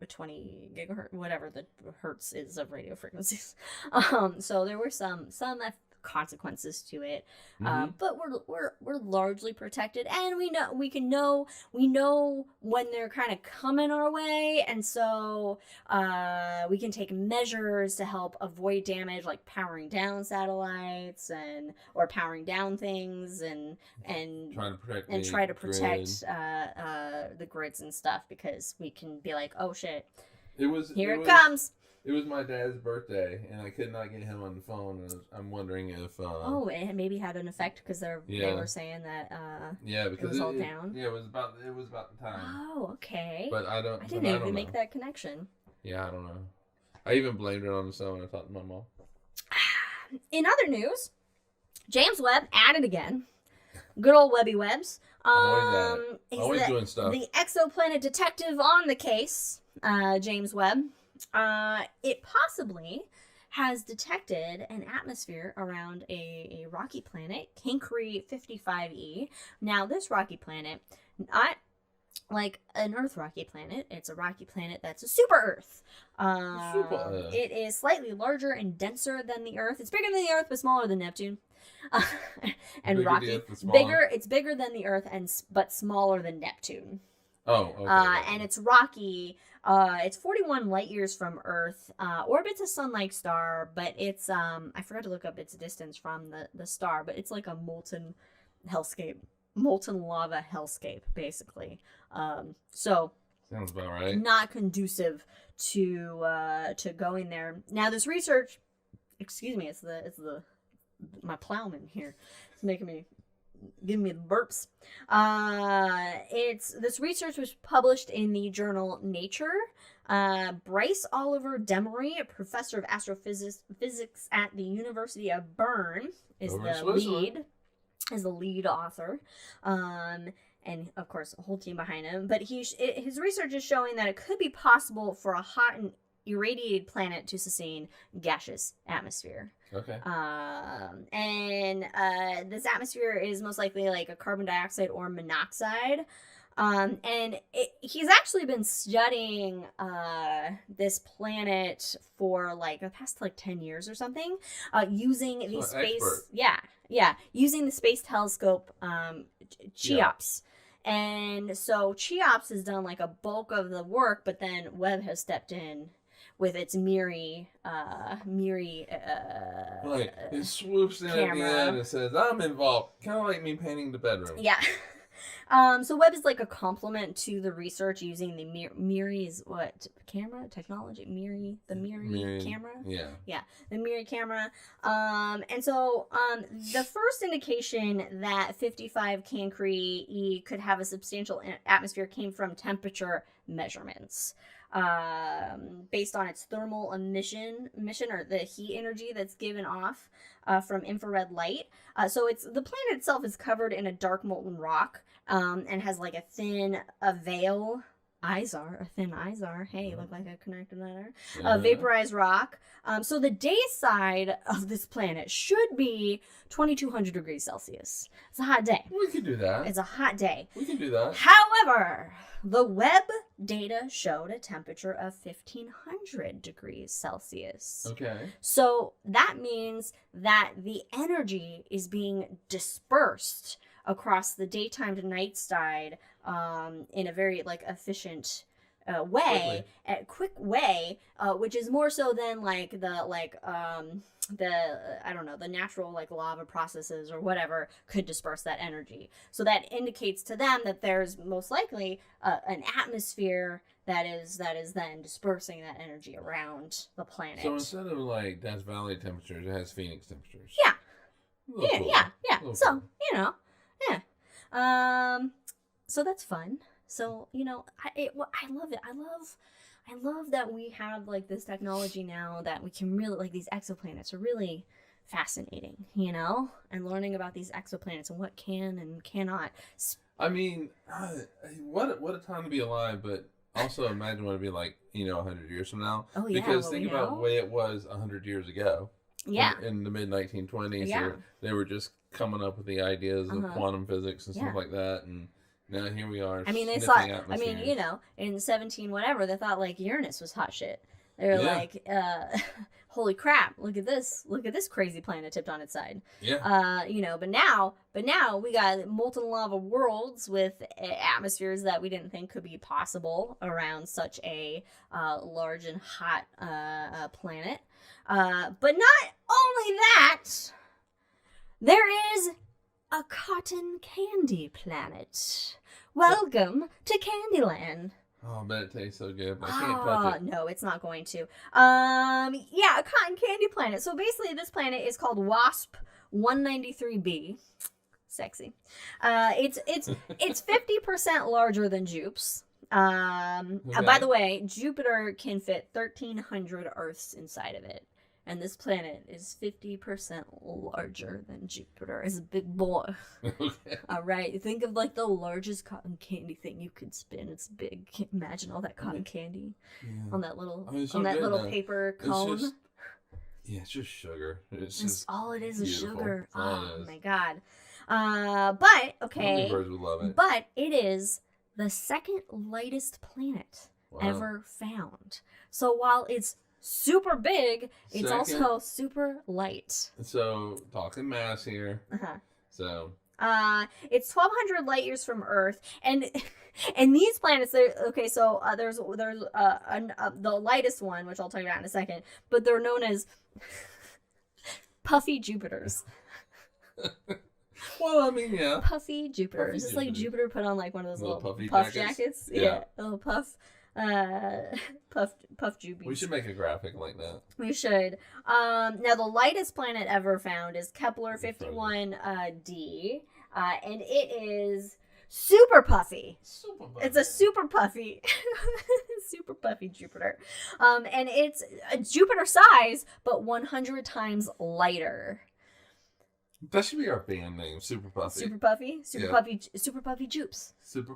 gigahertz, whatever the hertz is of radio frequencies. So there were some consequences to it. Mm-hmm. But we're largely protected, and we know when they're kind of coming our way, and so we can take measures to help avoid damage, like powering down satellites or powering down things, and try to protect the grids and stuff, because we can be like, oh shit, here it comes. It was my dad's birthday, and I could not get him on the phone. And I'm wondering if it maybe had an effect because they were saying that because it was all down. Yeah, it was about the time. Oh, okay. But I didn't even make that connection. Yeah, I don't know. I even blamed it on the sun when I talked to my mom. In other news, James Webb at it again. Good old Webby Webbs. Always doing stuff. The exoplanet detective on the case, James Webb. It possibly has detected an atmosphere around a rocky planet, Cancri 55e. Now, this rocky planet, not like an Earth rocky planet. It's a rocky planet that's a super Earth. It is slightly larger and denser than the Earth. It's bigger than the Earth, but smaller than Neptune. And bigger rocky. It's bigger than the Earth, but smaller than Neptune. Oh, okay. And it's rocky. It's 41 light years from Earth. Orbits a sun-like star, but it's I forgot to look up its distance from the star, but it's like a molten lava hellscape, basically. So sounds about right. Not conducive to going there. Now, this research, excuse me, it's my plowman here. It's giving me the burps. This research was published in the journal Nature. Bryce Oliver Demery, a professor of astrophysics at the University of Bern, is the lead author. And of course, a whole team behind him. But his research is showing that it could be possible for a hot and irradiated planet to sustain gaseous atmosphere. Okay. And this atmosphere is most likely like a carbon dioxide or monoxide. And he's actually been studying this planet for like the past 10 years or something, using the space. Using the space telescope Cheops. And so Cheops has done like a bulk of the work, but then Webb has stepped in with its Miri it swoops in camera. At the end and says, I'm involved. Kind of like me painting the bedroom. Yeah. So Webb is like a complement to the research using the Miri's camera technology? Miri camera? Yeah. Yeah, the Miri camera. And so the first indication that 55 Cancri E could have a substantial atmosphere came from temperature measurements. Based on its thermal emission or the heat energy that's given off from infrared light. So the planet itself is covered in a dark molten rock, and has like a thin veil. A thin izar. Hey, look like a connected letter. Vaporized rock. So the day side of this planet should be 2,200 degrees Celsius. It's a hot day. We can do that. It's a hot day. We can do that. However, the Webb data showed a temperature of 1,500 degrees Celsius. Okay. So that means that the energy is being dispersed across the daytime to night side in a very efficient quick way, which is more so than the natural lava processes or whatever could disperse that energy. So that indicates to them that there's most likely an atmosphere that is then dispersing that energy around the planet. So instead of Death Valley temperatures, it has Phoenix temperatures. Yeah. Cool. Yeah. So cool. So that's fun. So I love it. I love that we have this technology now that we can really these exoplanets are really fascinating, and learning about these exoplanets and what can and cannot. I mean, what a time to be alive, but also imagine what it'd be 100 years from now. Oh yeah. Because think about the way it was 100 years ago. Yeah. In the mid 1920s, yeah. they were just coming up with the ideas of quantum physics and stuff like that, and now here we are. I mean, they thought. I mean, in 17 whatever, they thought Uranus was hot shit. They were holy crap, look at this crazy planet tipped on its side. Yeah. But now we got molten lava worlds with atmospheres that we didn't think could be possible around such a large and hot planet. But not only that, there is a cotton candy planet. Welcome to Candyland. Oh, I bet it tastes so good, but I can't touch it. No, it's not going to. Yeah, a cotton candy planet. So basically, this planet is called WASP 193b. Sexy. It's 50% larger than Jupes. Okay. By the way, Jupiter can fit 1,300 Earths inside of it. And this planet is 50% larger than Jupiter. It's a big boy. Okay. All right. Think of like the largest cotton candy thing you could spin. It's big. Imagine all that cotton candy on that little paper cone. It's just sugar. It's all it is beautiful. Sugar. Oh My God. But okay. Many birds would love it. But it is the second lightest planet Wow. ever found. So while it's super big, it's also super light. So talking mass here. So it's 1,200 light years from Earth, and these planets. There's the lightest one, which I'll tell you about in a second. But they're known as puffy Jupiters. Well, I mean, yeah. Puffy Jupiters. It's like Jupiter put on like one of those little puffy puff jackets. Yeah. A little puff. Puff jubies. We should make a graphic like that. We should. Now the lightest planet ever found is Kepler 51d, and it is super puffy. It's a super puffy, super puffy Jupiter. And it's a Jupiter size, but 100 times lighter. That should be our band name, Super Puffy. Super Puffy? Puffy Jupes. Super Puffy Jupes. Super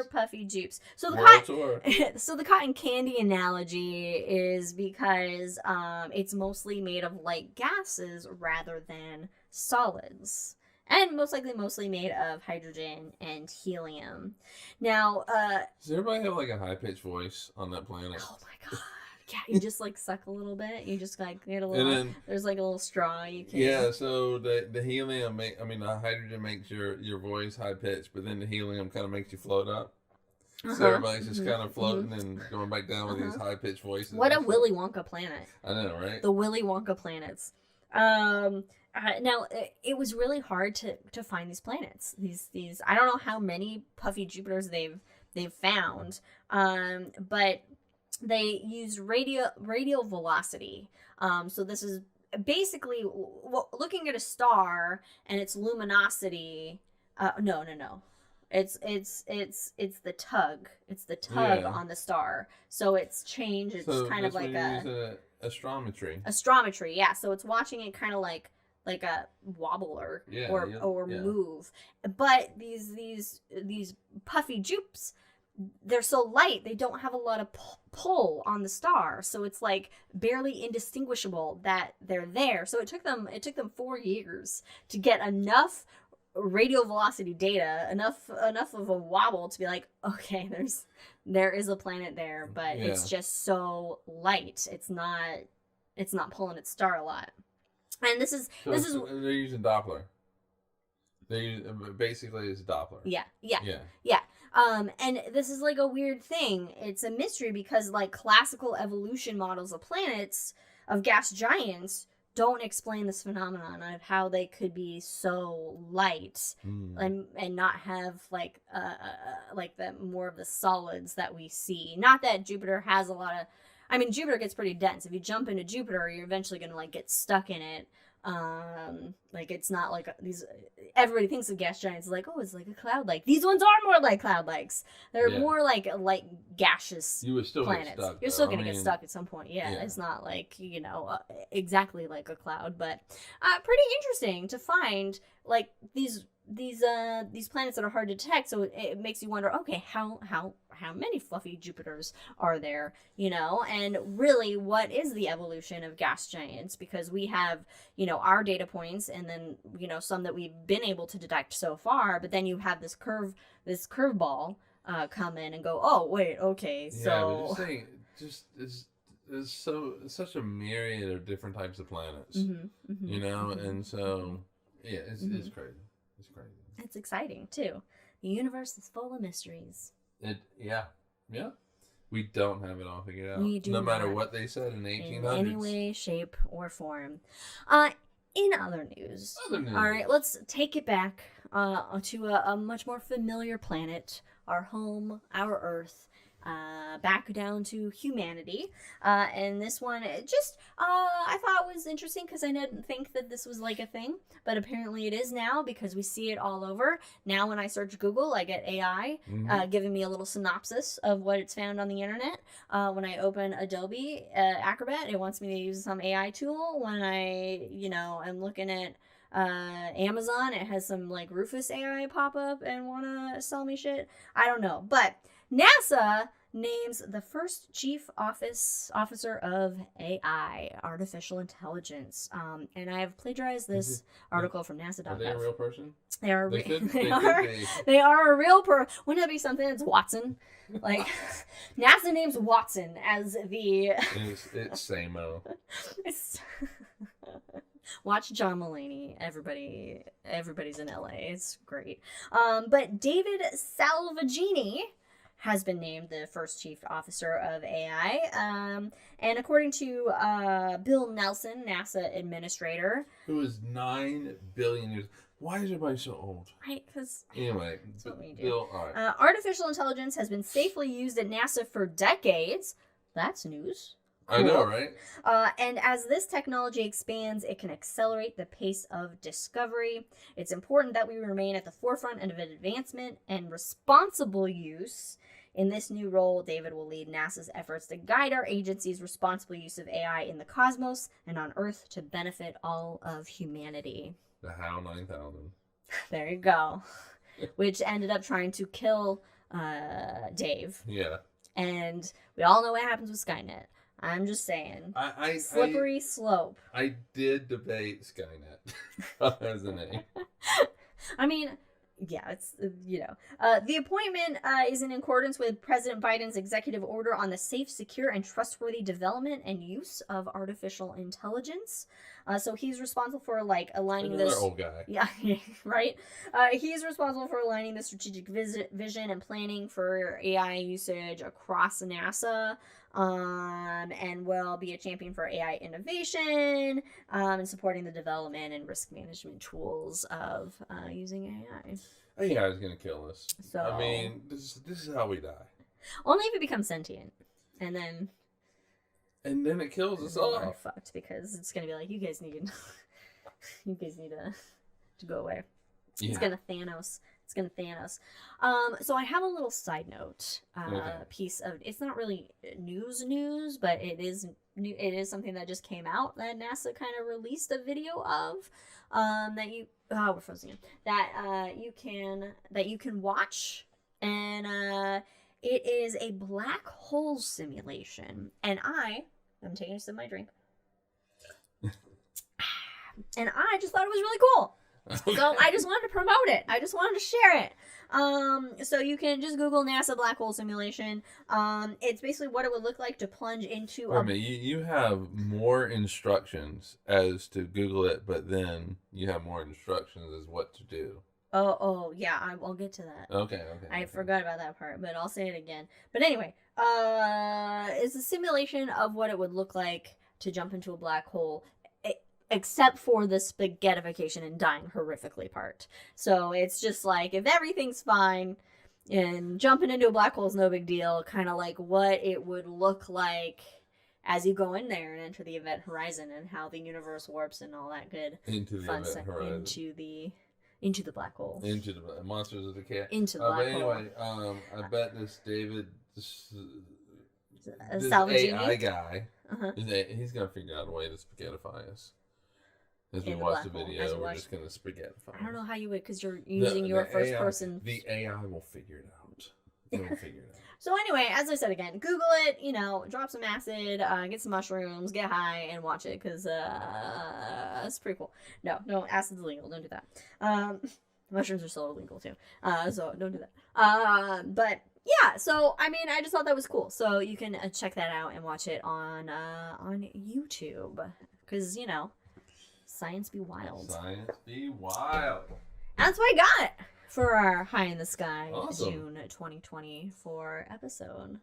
Puffy Jupes. So the cotton candy analogy is because it's mostly made of light gases rather than solids. And mostly made of hydrogen and helium. Now, does everybody have like a high-pitched voice on that planet? Oh my God. Yeah, you just like suck a little bit. You just like get a little. There's like a little straw you can. Yeah, so the helium the hydrogen makes your voice high pitched, but then the helium kind of makes you float up. So everybody's just kind of floating and going back down with these high pitched voices. What a Willy Wonka planet! I know, right? The Willy Wonka planets. Now it was really hard to find these planets. These I don't know how many puffy Jupiters they've found. But they used radial velocity. So this is basically looking at a star and its luminosity. No. It's the tug. It's the tug on the star. So it's change. It's kind of like astrometry. Astrometry, yeah. So it's watching it kind of like a wobble or move. But these puffy Jupes, they're so light, they don't have a lot of pull on the star, so it's like barely indistinguishable that they're there. So it took them 4 years to get enough radial velocity data, enough of a wobble to be like, okay, there is a planet there, but it's just so light. It's not pulling its star a lot. And this is they're using Doppler. Basically it's Doppler. Yeah. And this is like a weird thing. It's a mystery because like classical evolution models of planets, of gas giants, don't explain this phenomenon of how they could be so light and not have like the more of the solids that we see. Not that Jupiter has a lot of, Jupiter gets pretty dense. If you jump into Jupiter, you're eventually going to like get stuck in it. Like it's not like these. Everybody thinks of gas giants like, oh, it's like a cloud lake. These ones are more like cloud lakes. They're more like gaseous you would still planets. Get stuck, You're still gonna get stuck at some point. Yeah, it's not like exactly like a cloud, but pretty interesting to find like these planets that are hard to detect. So it makes you wonder, okay, how many fluffy Jupiters are there, and really what is the evolution of gas giants? Because we have, our data points and then, some that we've been able to detect so far, but then you have this curveball come in and go, oh, wait, okay, so... Yeah, such a myriad of different types of planets, and so yeah, it's crazy. It's crazy. It's exciting too. The universe is full of mysteries. Yeah. We don't have it all figured out. We do no matter not. what they said in 1800s. In any way, shape, or form. In other news. All right, let's take it back to a much more familiar planet, our home, our Earth. Back down to humanity. And this one, I thought was interesting because I didn't think that this was like a thing, but apparently it is now because we see it all over. Now when I search Google, I get AI giving me a little synopsis of what it's found on the internet. When I open Adobe Acrobat, it wants me to use some AI tool. When I, am looking at Amazon, it has some like Rufus AI pop up and want to sell me shit. I don't know, but NASA names the first chief officer of AI, artificial intelligence. And I have plagiarized this article from NASA.gov. Are they a real person? They are a real person. Wouldn't that be something? It's Watson. Like, NASA names Watson as the... It's Samo. Watch John Mulaney. Everybody's in LA. It's great. But David Salvagini has been named the first chief officer of AI. And according to Bill Nelson, NASA administrator. Who is 9 billion years. Why is everybody so old? Right, because... Anyway, that's what we do. Bill, all right. Artificial intelligence has been safely used at NASA for decades. That's news. I know, right? And as this technology expands, it can accelerate the pace of discovery. It's important that we remain at the forefront of advancement and responsible use. In this new role, David will lead NASA's efforts to guide our agency's responsible use of AI in the cosmos and on Earth to benefit all of humanity. The HAL 9000. There you go. Which ended up trying to kill Dave. Yeah. And we all know what happens with Skynet. I'm just saying. Slippery slope. I did debate Skynet as a name. I mean, yeah, it's, the appointment is in accordance with President Biden's executive order on the safe, secure, and trustworthy development and use of artificial intelligence. So he's responsible for, aligning Another this... old guy. Yeah, right? He's responsible for aligning the strategic vision and planning for AI usage across NASA. And will be a champion for AI innovation, and supporting the development and risk management tools of using AI. AI is going to kill us. So, I mean, this is how we die. Only if it becomes sentient. And then it kills us all. We're fucked because it's going to be like, you guys need to go away. Yeah. It's going to Thanos. So I have a little side note piece of, it's not really news, but it is something that just came out that NASA kind of released a video of, we're frozen again, that you can watch, and it is a black hole simulation, and I'm taking a sip of my drink, and I just thought it was really cool. So I just wanted to promote it. I just wanted to share it. So you can just Google NASA black hole simulation. It's basically what it would look like to plunge into a... you have more instructions as to Google it, but then you have more instructions as what to do. Oh, yeah, I'll get to that. Okay. I forgot about that part, but I'll say it again. But anyway, it's a simulation of what it would look like to jump into a black hole, except for the spaghettification and dying horrifically part. So it's just like, if everything's fine and jumping into a black hole is no big deal, kind of like what it would look like as you go in there and enter the event horizon and how the universe warps and all that good into the fun event horizon. Into the black hole. Into the Monsters of the Cat. Into the black hole. Anyway, I bet this Salvagini? AI guy, he's going to figure out a way to spaghettify us. As we watch the video, we're just going to spaghettify. I don't know how you would, because you're using your first person. The AI will figure it out. It will figure it out. So anyway, as I said again, Google it, drop some acid, get some mushrooms, get high, and watch it, because it's pretty cool. No, acid's illegal. Don't do that. Mushrooms are still illegal, too. So don't do that. But yeah, so I mean, I just thought that was cool. So you can check that out and watch it on YouTube, because science be wild. Science be wild. That's what I got for our High in the Sky Awesome. June 2024 episode.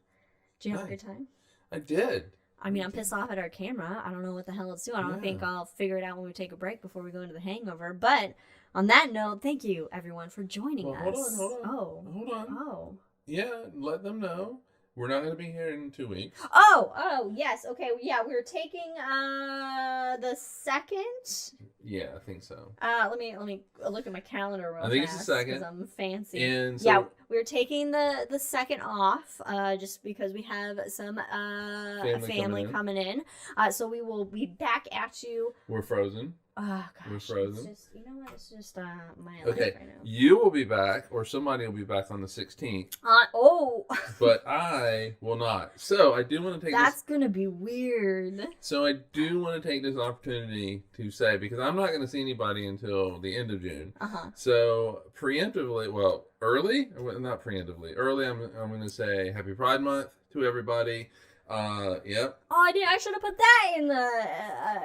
Did you have a good time? I did. I mean, I'm pissed off at our camera. I don't know what the hell it's doing. I don't think I'll figure it out when we take a break before we go into the hangover. But on that note, thank you everyone for joining us. Hold on. Oh. Yeah, let them know. We're not going to be here in 2 weeks. Oh, yes. Okay, yeah, we're taking the second. Yeah, I think so. Let me look at my calendar real fast. I think it's the second. Because I'm fancy. And so, yeah, we're taking the second off, just because we have some family coming in. So we will be back at you. We're frozen. Oh gosh, we're frozen. It's just, you know what? It's just my life okay. right now. You will be back, or somebody will be back on the 16th. But I will not. So I do want to take. That's gonna be weird. So I do want to take this opportunity to say, because I'm not going to see anybody until the end of June. So preemptively, early, not preemptively, early. I'm going to say Happy Pride Month to everybody. Yep. Oh, I should have put that in the.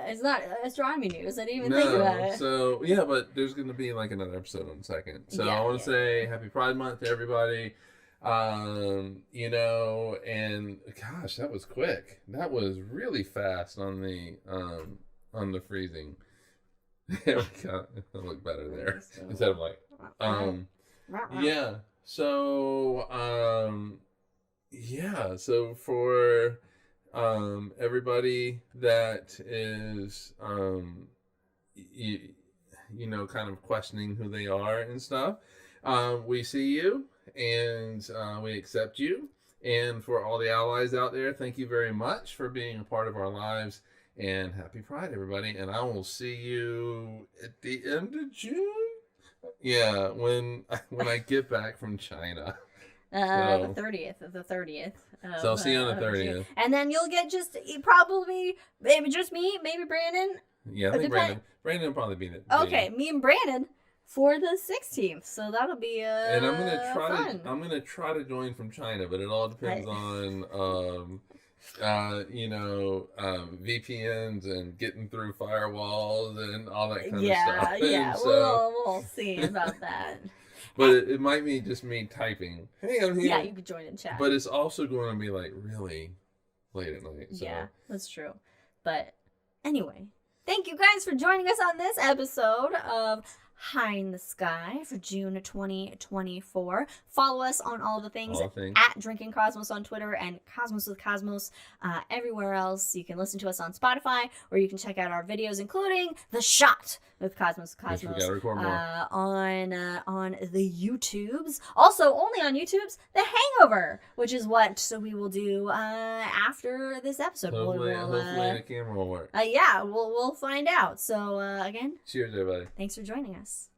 It's not astronomy news. I didn't even think about it. So yeah, but there's going to be like another episode on the second. So I want to say Happy Pride Month to everybody. And gosh, that was quick. That was really fast on the freezing. There we go. It'll look better there instead of like yeah. So yeah, so for everybody that is kind of questioning who they are and stuff, we see you and we accept you. And for all the allies out there, thank you very much for being a part of our lives, and happy Pride, everybody. And I will see you at the end of June. Yeah, when I get back from China. The 30th. So I'll see you on the 30th. And then you'll get probably maybe just me, maybe Brandon. Yeah, I think Brandon will probably be there. Okay, me and Brandon for the 16th. So that'll be and I'm gonna try fun. I'm gonna try to join from China, but it all depends on VPNs and getting through firewalls and all that kind of stuff. Yeah, so, we'll see about that. But it might be just me typing, hey, I'm here. Yeah, you could join in chat. But it's also going to be like really late at night. So. Yeah, that's true. But anyway, thank you guys for joining us on this episode of High in the Sky for June 2024. Follow us on all the things at Drinking Cosmos on Twitter and Cosmos with Cosmos everywhere else. You can listen to us on Spotify, or you can check out our videos, including The Shot with Cosmos on the YouTubes. Also, only on YouTube's The Hangover, which is what we will do after this episode. Hopefully the camera will work. Yeah, we'll find out. So again, cheers, everybody. Thanks for joining us.